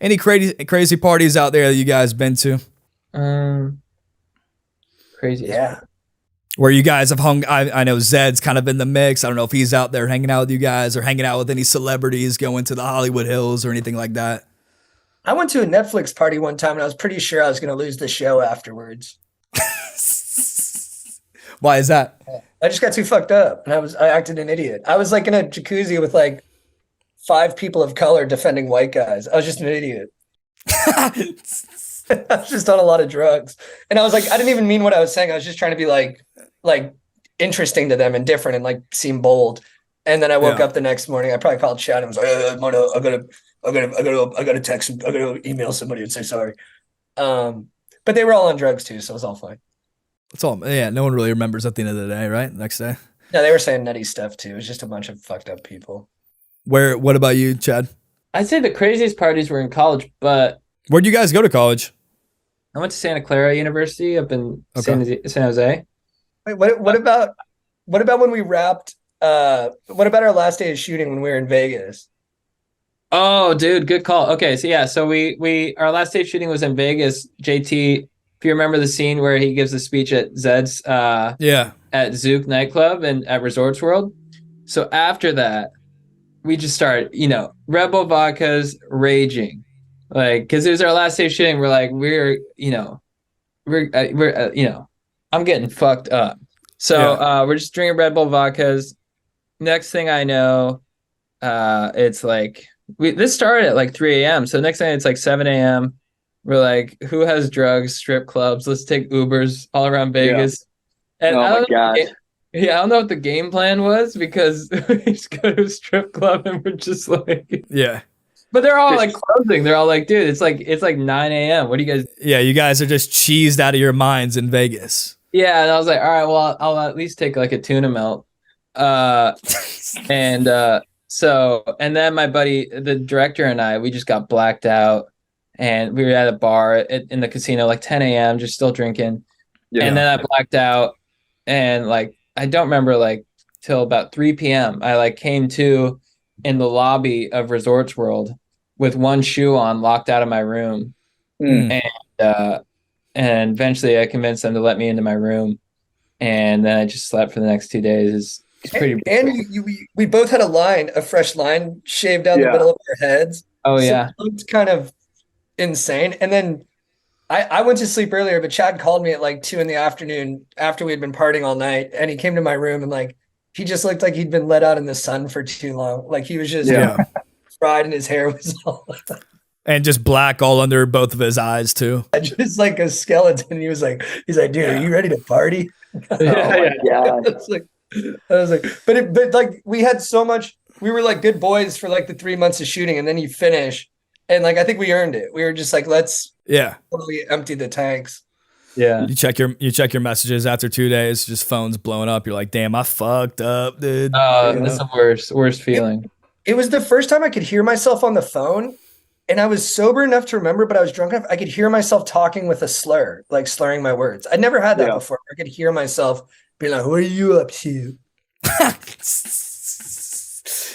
Any crazy parties out there that you guys been to Um, Craziest. Yeah. where you guys have hung? I know Zed's kind of in the mix. I don't know if he's out there hanging out with you guys or hanging out with any celebrities, going to the Hollywood Hills or anything like that. I went to a Netflix party one time and I was pretty sure I was going to lose the show afterwards. Why is that? I just got too fucked up and I acted an idiot. I was like in a jacuzzi with like 5 people of color defending white guys. I was just an idiot. I was just on a lot of drugs. And I was like, I didn't even mean what I was saying. I was just trying to be like interesting to them and different and like seem bold. And then I woke up the next morning. I probably called Chad and was like, I gotta text him, I gotta email somebody and say sorry. But they were all on drugs too, so it was all fine. That's all. Yeah, no one really remembers at the end of the day, right? Next day. No, they were saying nutty stuff too. It was just a bunch of fucked up people. What about you, Chad? I'd say the craziest parties were in college, but Where'd you guys go to college? I went to Santa Clara University up in San Jose. Wait, what about when we wrapped what about our last day of shooting when we were in Vegas? Oh, dude, good call. Okay, so yeah, so we our last day shooting was in Vegas. JT, if you remember the scene where he gives the speech at Zed's Yeah. at Zook nightclub and at Resorts World. So after that, we just start, Red Bull vodkas raging, like because it was our last day shooting. We're like, I'm getting fucked up. So we're just drinking Red Bull vodkas. Next thing I know, it's like this started at like 3 a.m. So next thing it's like 7 a.m. We're like, who has drugs? Strip clubs. Let's take Ubers all around Vegas. Yeah. And oh my god. I don't know what the game plan was because we just go to a strip club and we're just like, Yeah. But they're all like closing. They're all like, dude, it's like 9 a.m. What do you guys? Yeah, you guys are just cheesed out of your minds in Vegas. Yeah, and I was like, all right, well, I'll at least take like a tuna melt. And then my buddy, the director, and I, we just got blacked out, and we were at a bar in the casino like 10 a.m. just still drinking. Yeah. And then I blacked out, and like I don't remember like till about 3 p.m. I like came to in the lobby of Resorts World with one shoe on, locked out of my room, and eventually I convinced them to let me into my room, and then I just slept for the next 2 days. It's pretty. And we both had a fresh line shaved down the middle of our heads. Oh so yeah, it looked kind of insane. And then I went to sleep earlier, but Chad called me at like 2 p.m. after we had been partying all night, and he came to my room and like he just looked like he'd been let out in the sun for too long. Like he was just fried, and his hair was all and just black all under both of his eyes too. Just like a skeleton. He's like, dude, are you ready to party? Yeah. I was like, but like we had so much. We were like good boys for like the 3 months of shooting, and then you finish, and like I think we earned it. We were just like, let's totally empty the tanks. Yeah. You check your messages after 2 days, just phones blowing up. You're like, damn, I fucked up, dude. That's the worst feeling. It was the first time I could hear myself on the phone, and I was sober enough to remember, but I was drunk enough. I could hear myself talking with a slur, like slurring my words. I'd never had that before. I could hear myself being like, what are you up to?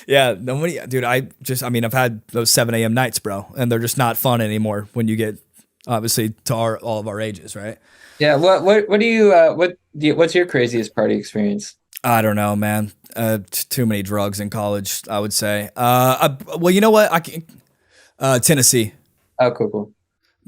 Yeah, nobody, dude. I've had those 7 a.m. nights, bro, and they're just not fun anymore when you get obviously to all of our ages, right? Yeah. What's your craziest party experience? I don't know, man. Too many drugs in college, I would say. Well, you know what? Tennessee. Oh, cool.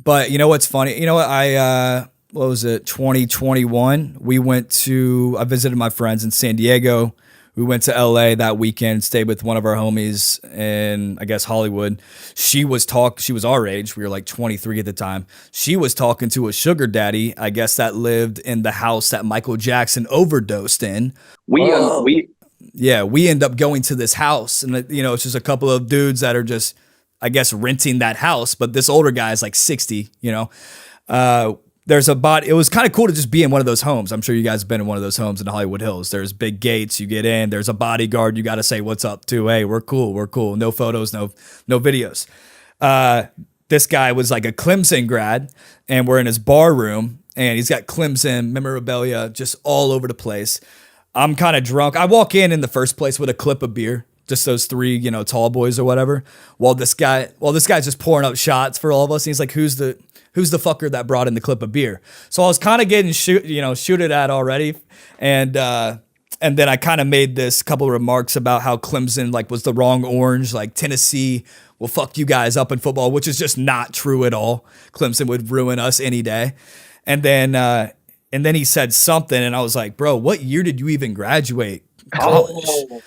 But you know what's funny? You know what? What was it? 2021. I visited my friends in San Diego. We went to LA that weekend, stayed with one of our homies in, I guess, Hollywood. She was our age. We were like 23 at the time. She was talking to a sugar daddy, I guess, that lived in the house that Michael Jackson overdosed in. We end up going to this house, and it's just a couple of dudes that are just, I guess, renting that house. But this older guy is like 60, There's a body. It was kind of cool to just be in one of those homes. I'm sure you guys have been in one of those homes in the Hollywood Hills. There's big gates. You get in. There's a bodyguard. You got to say what's up to. Hey, we're cool. We're cool. No photos. No videos. This guy was like a Clemson grad, and we're in his bar room, and he's got Clemson memorabilia just all over the place. I'm kind of drunk. I walk in the first place with a clip of beer, just those three, you know, tall boys or whatever. While this guy's just pouring up shots for all of us. And he's like, who's the fucker that brought in the clip of beer? So I was kind of getting shooted at already. And then I kind of made this couple of remarks about how Clemson like was the wrong orange, like Tennessee will fuck you guys up in football, which is just not true at all. Clemson would ruin us any day. And then he said something, and I was like, bro, what year did you even graduate college? Oh.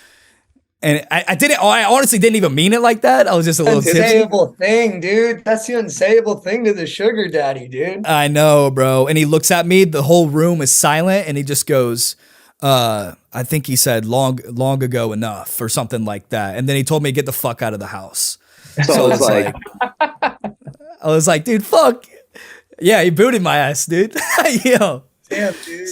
And I honestly didn't even mean it like that. I was just a little unsayable thing, dude. That's the unsayable thing to the sugar daddy, dude. I know, bro. And he looks at me, the whole room is silent, and he just goes, I think he said long ago enough or something like that. And then he told me to get the fuck out of the house. So I was like, I was like, dude, fuck. Yeah, he booted my ass, dude. Yo. Damn, dude.